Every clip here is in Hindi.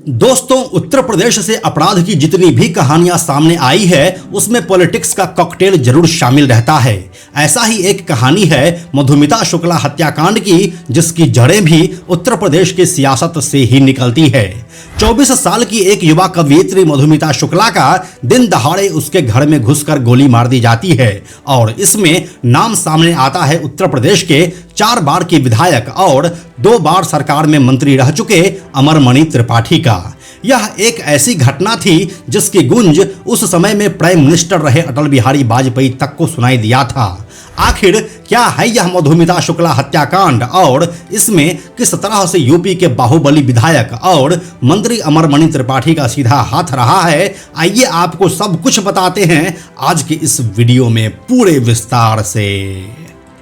दोस्तों, उत्तर प्रदेश से अपराध की जितनी भी कहानियां सामने आई है उसमें पॉलिटिक्स का कॉकटेल जरूर शामिल रहता है। ऐसा ही एक कहानी है मधुमिता शुक्ला हत्याकांड की, जिसकी जड़ें भी उत्तर प्रदेश की सियासत से ही निकलती है। 24 साल की एक युवा कवयित्री मधुमिता शुक्ला का दिन दहाड़े उसके घर में घुसकर गोली मार दी जाती है और इसमें नाम सामने आता है उत्तर प्रदेश के 4 बार के विधायक और 2 बार सरकार में मंत्री रह चुके अमरमणि त्रिपाठी का। यह एक ऐसी घटना थी जिसकी गूंज उस समय में प्राइम मिनिस्टर रहे अटल बिहारी वाजपेयी तक को सुनाई दिया था। आखिर क्या है यह मधुमिता शुक्ला हत्याकांड और इसमें किस तरह से यूपी के बाहुबली विधायक और मंत्री अमरमणि त्रिपाठी का सीधा हाथ रहा है, आइए आपको सब कुछ बताते हैं आज के इस वीडियो में पूरे विस्तार से।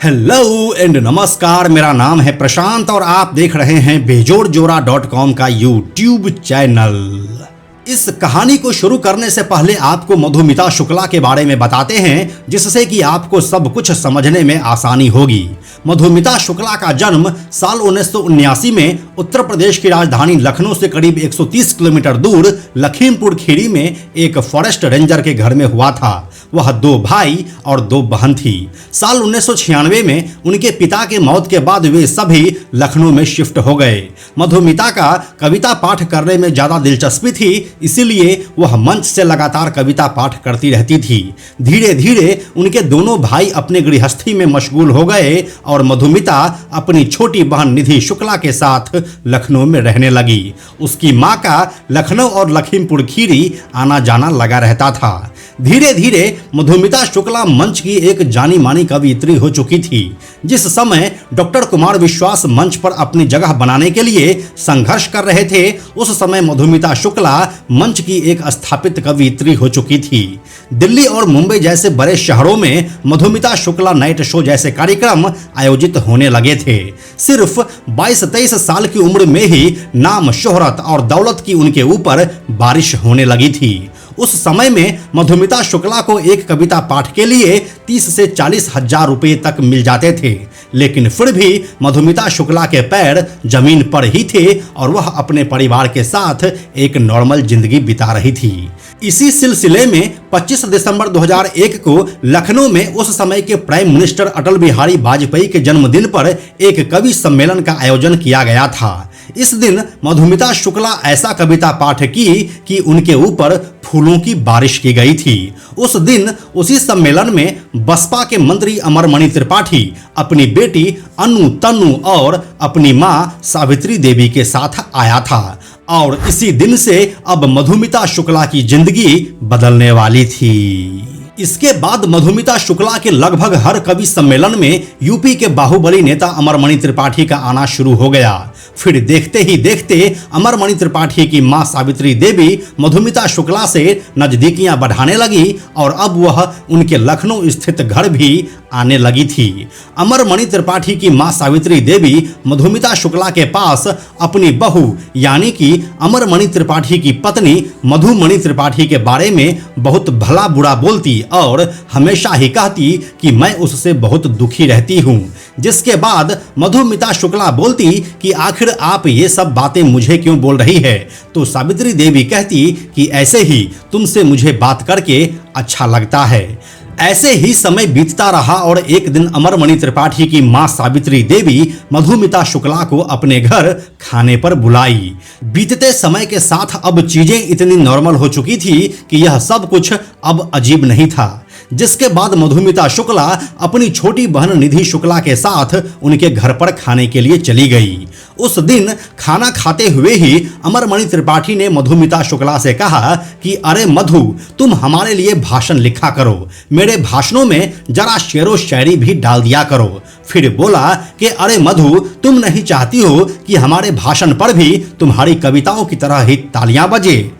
हेलो एंड नमस्कार, मेरा नाम है प्रशांत और आप देख रहे हैं बेजोड़जोरा.com का यूट्यूब चैनल। इस कहानी को शुरू करने से पहले आपको मधुमिता शुक्ला के बारे में बताते हैं, जिससे कि आपको सब कुछ समझने में आसानी होगी। मधुमिता शुक्ला का जन्म साल 1979 में उत्तर प्रदेश की राजधानी लखनऊ से करीब 130 किलोमीटर दूर लखीमपुर खीरी में एक फॉरेस्ट रेंजर के घर में हुआ था। वह 2 भाई और 2 बहन थी। साल 1996 में उनके पिता के मौत के बाद वे सभी लखनऊ में शिफ्ट हो गए। मधुमिता का कविता पाठ करने में ज़्यादा दिलचस्पी थी, इसीलिए वह मंच से लगातार कविता पाठ करती रहती थी। धीरे धीरे उनके दोनों भाई अपने गृहस्थी में मशगूल हो गए और मधुमिता अपनी छोटी बहन निधि शुक्ला के साथ लखनऊ में रहने लगी। उसकी माँ का लखनऊ और लखीमपुर खीरी आना जाना लगा रहता था। धीरे धीरे मधुमिता शुक्ला मंच की एक जानी मानी कवयित्री हो चुकी थी। जिस समय डॉक्टर कुमार विश्वास मंच पर अपनी जगह बनाने के लिए संघर्ष कर रहे थे, उस समय मधुमिता शुक्ला मंच की एक स्थापित कवयित्री हो चुकी थी। दिल्ली और मुंबई जैसे बड़े शहरों में मधुमिता शुक्ला नाइट शो जैसे कार्यक्रम आयोजित होने लगे थे। सिर्फ 22-23 साल की उम्र में ही नाम, शोहरत और दौलत की उनके ऊपर बारिश होने लगी थी। उस समय में मधुमिता शुक्ला को एक कविता पाठ के लिए 30 से 40 हजार रुपये तक मिल जाते थे, लेकिन फिर भी मधुमिता शुक्ला के पैर जमीन पर ही थे और वह अपने परिवार के साथ एक नॉर्मल जिंदगी बिता रही थी। इसी सिलसिले में 25 दिसंबर 2001 को लखनऊ में उस समय के प्राइम मिनिस्टर अटल बिहारी वाजपेयी के जन्मदिन पर एक कवि सम्मेलन का आयोजन किया गया था। इस दिन मधुमिता शुक्ला ऐसा कविता पाठ की कि उनके ऊपर फूलों की बारिश की गई थी। उस दिन उसी सम्मेलन में बसपा के मंत्री अमरमणि त्रिपाठी अपनी बेटी अनु, तनु और अपनी मां सावित्री देवी के साथ आया था और इसी दिन से अब मधुमिता शुक्ला की जिंदगी बदलने वाली थी। इसके बाद मधुमिता शुक्ला के लगभग हर कवि सम्मेलन में यूपी के बाहुबली नेता अमरमणि त्रिपाठी का आना शुरू हो गया। फिर देखते ही देखते अमरमणि त्रिपाठी की मां सावित्री देवी मधुमिता शुक्ला से नजदीकियां बढ़ाने लगी और अब वह उनके लखनऊ स्थित घर भी आने लगी थी। अमरमणि त्रिपाठी की मां सावित्री देवी मधुमिता शुक्ला के पास अपनी बहू यानी कि अमरमणि त्रिपाठी की पत्नी मधुमणि त्रिपाठी के बारे में बहुत भला बुरा बोलती और हमेशा ही कहती कि मैं उससे बहुत दुखी रहती हूँ। जिसके बाद मधुमिता शुक्ला बोलती कि आखिर आप ये सब बातें मुझे क्यों बोल रही है, तो सावित्री देवी कहती कि ऐसे ही तुमसे मुझे बात करके अच्छा लगता है। ऐसे ही समय बीतता रहा और एक दिन अमरमणि त्रिपाठी की मां सावित्री देवी मधुमिता शुक्ला को अपने घर खाने पर बुलाई। बीतते समय के साथ अब चीजें इतनी नॉर्मल हो चुकी थी कि यह सब कुछ अब अजीब नहीं था। जिसके बाद मधुमिता शुक्ला अपनी छोटी बहन निधि शुक्ला के साथ उनके घर पर खाने के लिए चली गई। उस दिन खाना खाते हुए ही अमरमणि त्रिपाठी ने मधुमिता शुक्ला से कहा कि अरे मधु, तुम हमारे लिए भाषण लिखा करो, मेरे भाषणों में जरा शेरो शायरी भी डाल दिया करो। फिर बोला कि अरे मधु, तुम नहीं चाहती हो कि हमारे भाषण पर भी तुम्हारी कविताओं की तरह ही तालियां बजे।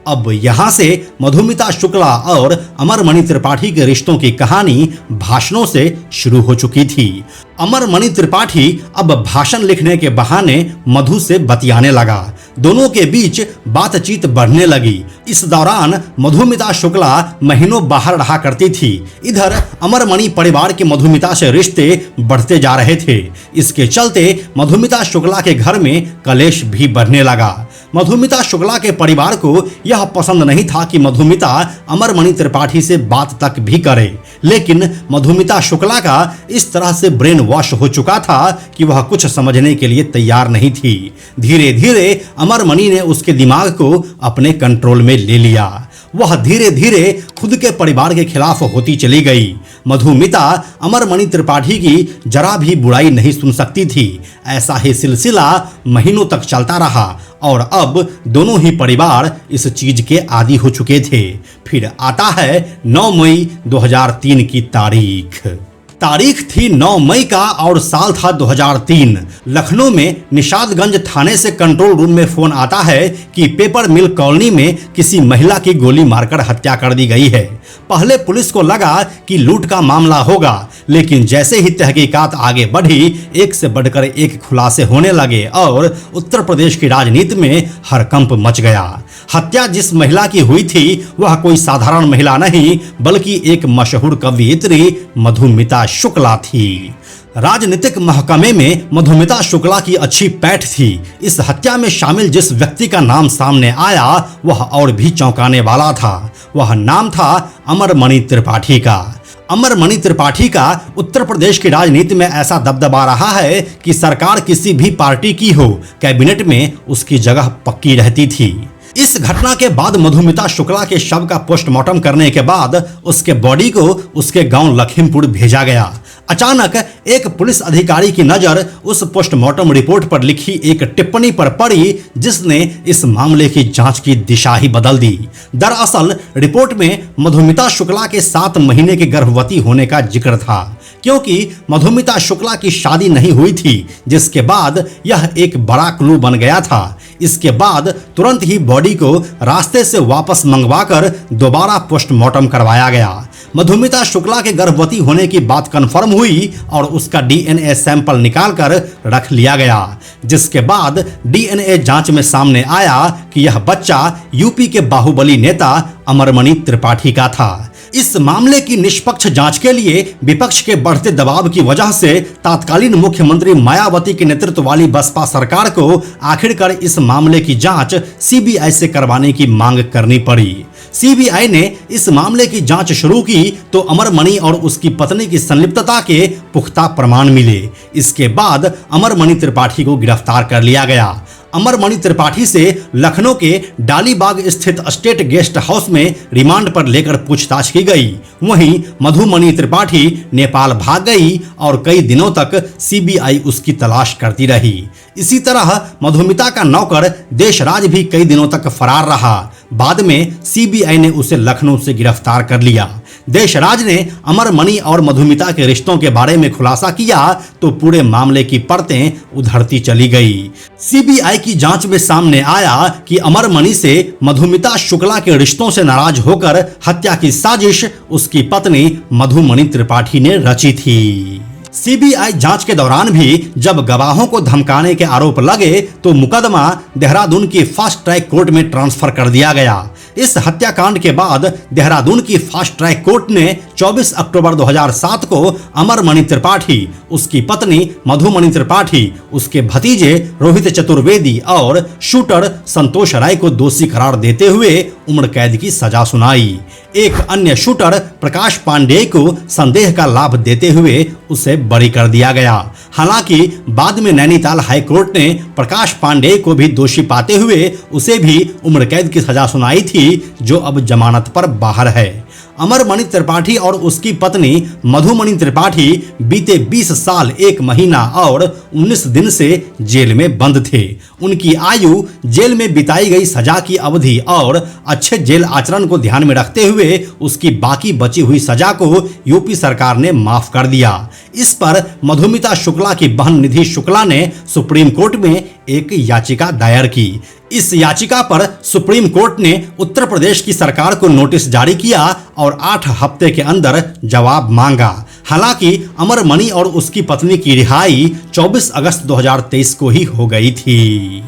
अब यहाँ से मधुमिता शुक्ला और अमरमणि त्रिपाठी के रिश्तों की कहानी भाषणों से शुरू हो चुकी थी। अमरमणि त्रिपाठी अब भाषण लिखने के बहाने मधु से बतियाने लगा। दोनों के बीच बातचीत बढ़ने लगी। इस दौरान मधुमिता शुक्ला महीनों बाहर रहा करती थी। इधर अमरमणि परिवार के मधुमिता से रिश्ते बढ़ते जा रहे थे। इसके चलते मधुमिता शुक्ला के घर में कलेश भी बढ़ने लगा। मधुमिता शुक्ला के परिवार को यह पसंद नहीं था कि मधुमिता अमरमणि त्रिपाठी से बात तक भी करे, लेकिन मधुमिता शुक्ला का इस तरह से ब्रेन वॉश हो चुका था कि वह कुछ समझने के लिए तैयार नहीं थी। धीरे धीरे अमरमणि ने उसके दिमाग को अपने कंट्रोल में ले लिया। वह धीरे धीरे खुद के परिवार के खिलाफ होती चली गई। मधुमिता अमरमणि त्रिपाठी की जरा भी बुराई नहीं सुन सकती थी। ऐसा ही सिलसिला महीनों तक चलता रहा और अब दोनों ही परिवार इस चीज के आदी हो चुके थे। फिर आता है 9 मई 2003 की तारीख थी 9 मई का और साल था 2003। लखनऊ में निषादगंज थाने से कंट्रोल रूम में फोन आता है कि पेपर मिल कॉलोनी में किसी महिला की गोली मारकर हत्या कर दी गई है। पहले पुलिस को लगा कि लूट का मामला होगा, लेकिन जैसे ही तहकीकात आगे बढ़ी, एक से बढ़कर एक खुलासे होने लगे और उत्तर प्रदेश की राजनीति में हड़कंप मच गया। हत्या जिस महिला की हुई थी वह कोई साधारण महिला नहीं, बल्कि एक मशहूर कवयित्री मधुमिता शुक्ला थी। राजनीतिक महकमे में मधुमिता शुक्ला की अच्छी पैठ थी। इस हत्या में शामिल जिस व्यक्ति का नाम सामने आया वह और भी चौंकाने वाला था। वह नाम था अमरमणि त्रिपाठी का। अमरमणि त्रिपाठी का उत्तर प्रदेश की राजनीति में ऐसा दबदबा रहा है कि सरकार किसी भी पार्टी की हो, कैबिनेट में उसकी जगह पक्की रहती थी। इस घटना के बाद मधुमिता शुक्ला के शव का पोस्टमार्टम करने के बाद उसके बॉडी को उसके गांव लखीमपुर भेजा गया। अचानक एक पुलिस अधिकारी की नजर उस पोस्टमार्टम रिपोर्ट पर लिखी एक टिप्पणी पर पड़ी, जिसने इस मामले की जांच की दिशा ही बदल दी। दरअसल रिपोर्ट में मधुमिता शुक्ला के 7 महीने के गर्भवती होने का जिक्र था, क्योंकि मधुमिता शुक्ला की शादी नहीं हुई थी, जिसके बाद यह एक बड़ा क्लू बन गया था। इसके बाद तुरंत ही बॉडी को रास्ते से वापस मंगवाकर दोबारा पोस्टमार्टम करवाया गया। मधुमिता शुक्ला के गर्भवती होने की बात कंफर्म हुई और उसका डीएनए सैंपल निकालकर रख लिया गया, जिसके बाद डीएनए जांच में सामने आया कि यह बच्चा यूपी के बाहुबली नेता अमरमणि त्रिपाठी का था। इस मामले की निष्पक्ष जांच के लिए विपक्ष के बढ़ते दबाव की वजह से तत्कालीन मुख्यमंत्री मायावती के नेतृत्व वाली बसपा सरकार को आखिरकार इस मामले की जांच सीबीआई से करवाने की मांग करनी पड़ी। सीबीआई ने इस मामले की जांच शुरू की तो अमरमणि और उसकी पत्नी की संलिप्तता के पुख्ता प्रमाण मिले। इसके बाद अमरमणि त्रिपाठी को गिरफ्तार कर लिया गया। अमरमणि त्रिपाठी से लखनऊ के डालीबाग स्थित स्टेट गेस्ट हाउस में रिमांड पर लेकर पूछताछ की गई। वहीं मधुमणि त्रिपाठी नेपाल भाग गई और कई दिनों तक सीबीआई उसकी तलाश करती रही। इसी तरह मधुमिता का नौकर देशराज भी कई दिनों तक फरार रहा। बाद में सीबीआई ने उसे लखनऊ से गिरफ्तार कर लिया। देशराज ने अमरमणि और मधुमिता के रिश्तों के बारे में खुलासा किया तो पूरे मामले की परतें उधरती चली गई। सीबीआई की जांच में सामने आया कि अमरमणि से मधुमिता शुक्ला के रिश्तों से नाराज होकर हत्या की साजिश उसकी पत्नी मधुमणि त्रिपाठी ने रची थी। सीबीआई जांच के दौरान भी जब गवाहों को धमकाने के आरोप लगे तो मुकदमा देहरादून की फास्ट ट्रैक कोर्ट में ट्रांसफर कर दिया गया। इस हत्याकांड के बाद देहरादून की फास्ट ट्रैक कोर्ट ने 24 अक्टूबर 2007 को अमरमणि त्रिपाठी, उसकी पत्नी मधुमणि त्रिपाठी, उसके भतीजे रोहित चतुर्वेदी और शूटर संतोष राय को दोषी करार देते हुए उम्र कैद की सजा सुनाई। एक अन्य शूटर प्रकाश पांडेय को संदेह का लाभ देते हुए उसे बरी कर दिया गया। हालांकि बाद में नैनीताल हाई कोर्ट ने प्रकाश पांडेय को भी दोषी पाते हुए उसे भी उम्र कैद की सजा सुनाई थी, जो अब जमानत पर बाहर है। अमरमणि त्रिपाठी और उसकी पत्नी मधुमणि त्रिपाठी बीते 20 साल 1 महीना और 19 दिन से जेल में बंद थे। उनकी आयु, जेल में बिताई गई सजा की अवधि और अच्छे जेल आचरण को ध्यान में रखते हुए उसकी बाकी बची हुई सजा को यूपी सरकार ने माफ कर दिया। इस पर मधुमिता शुक्ला की बहन निधि शुक्ला ने सुप्रीम कोर्ट में एक याचिका दायर की। इस याचिका पर सुप्रीम कोर्ट ने उत्तर प्रदेश की सरकार को नोटिस जारी किया और 8 हफ्ते के अंदर जवाब मांगा। हालांकि अमरमणि और उसकी पत्नी की रिहाई 24 अगस्त 2023 को ही हो गई थी।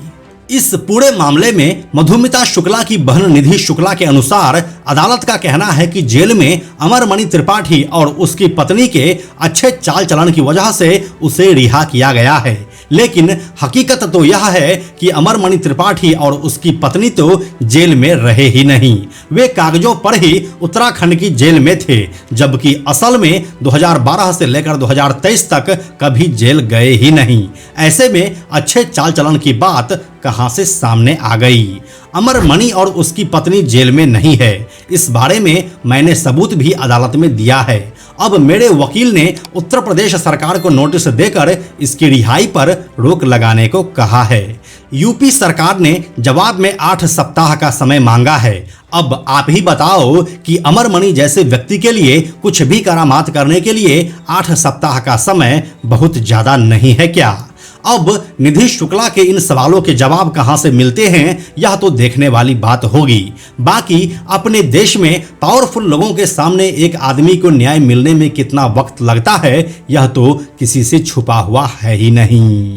इस पूरे मामले में मधुमिता शुक्ला की बहन निधि शुक्ला के अनुसार अदालत का कहना है कि जेल में अमरमणि त्रिपाठी और उसकी पत्नी के अच्छे चाल चलन की वजह से उसे रिहा किया गया है। लेकिन हकीकत तो यह है कि अमरमणि त्रिपाठी और उसकी पत्नी तो जेल में रहे ही नहीं, वे कागजों पर ही उत्तराखंड की जेल में थे, जबकि असल में 2012 से लेकर 2023 तक कभी जेल गए ही नहीं। ऐसे में अच्छे चाल चलन की बात कहां से सामने आ गई? अमरमणि और उसकी पत्नी जेल में नहीं है, इस बारे में मैंने सबूत भी अदालत में दिया है। अब मेरे वकील ने उत्तर प्रदेश सरकार को नोटिस देकर इसकी रिहाई पर रोक लगाने को कहा है। यूपी सरकार ने जवाब में 8 सप्ताह का समय मांगा है। अब आप ही बताओ कि अमरमणि जैसे व्यक्ति के लिए कुछ भी करामात करने के लिए 8 सप्ताह का समय बहुत ज्यादा नहीं है क्या? अब निधि शुक्ला के इन सवालों के जवाब कहां से मिलते हैं, यह तो देखने वाली बात होगी। बाकी अपने देश में पावरफुल लोगों के सामने एक आदमी को न्याय मिलने में कितना वक्त लगता है, यह तो किसी से छुपा हुआ है ही नहीं।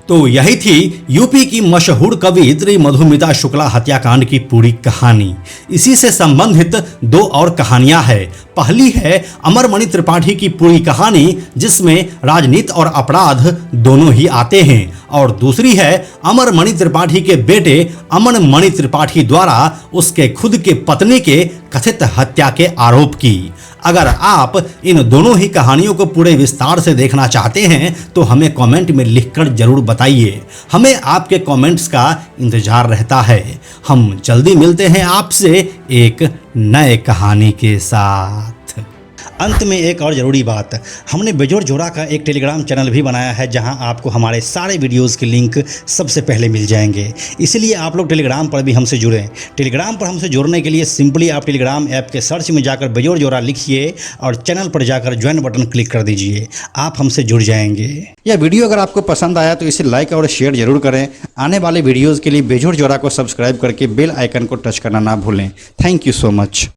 तो यही थी यूपी की मशहूर कवयित्री मधुमिता शुक्ला हत्याकांड की पूरी कहानी। इसी से संबंधित 2 और कहानियां हैं। पहली है अमरमणि त्रिपाठी की पूरी कहानी, जिसमें राजनीति और अपराध दोनों ही आते हैं, और दूसरी है अमरमणि त्रिपाठी के बेटे अमन मणि त्रिपाठी द्वारा उसके खुद के पत्नी के कथित हत्या के आरोप की। अगर आप इन दोनों ही कहानियों को पूरे विस्तार से देखना चाहते हैं तो हमें कमेंट में लिखकर जरूर बताइए। हमें आपके कमेंट्स का इंतजार रहता है। हम जल्दी मिलते हैं आपसे एक नए कहानी के साथ। अंत में एक और ज़रूरी बात, हमने बेजोड़ जोड़ा का एक टेलीग्राम चैनल भी बनाया है, जहां आपको हमारे सारे वीडियोस के लिंक सबसे पहले मिल जाएंगे। इसलिए आप लोग टेलीग्राम पर भी हमसे जुड़ें। टेलीग्राम पर हमसे जुड़ने के लिए सिंपली आप टेलीग्राम ऐप के सर्च में जाकर बेजोड़ जोड़ा लिखिए और चैनल पर जाकर ज्वाइन बटन क्लिक कर दीजिए। आप हमसे जुड़ जाएंगे। यह वीडियो अगर आपको पसंद आया तो इसे लाइक और शेयर जरूर करें। आने वाले वीडियोज़ के लिए बेजोड़ जोड़ा को सब्सक्राइब करके बेल आइकन को टच करना ना भूलें। Thank you so much.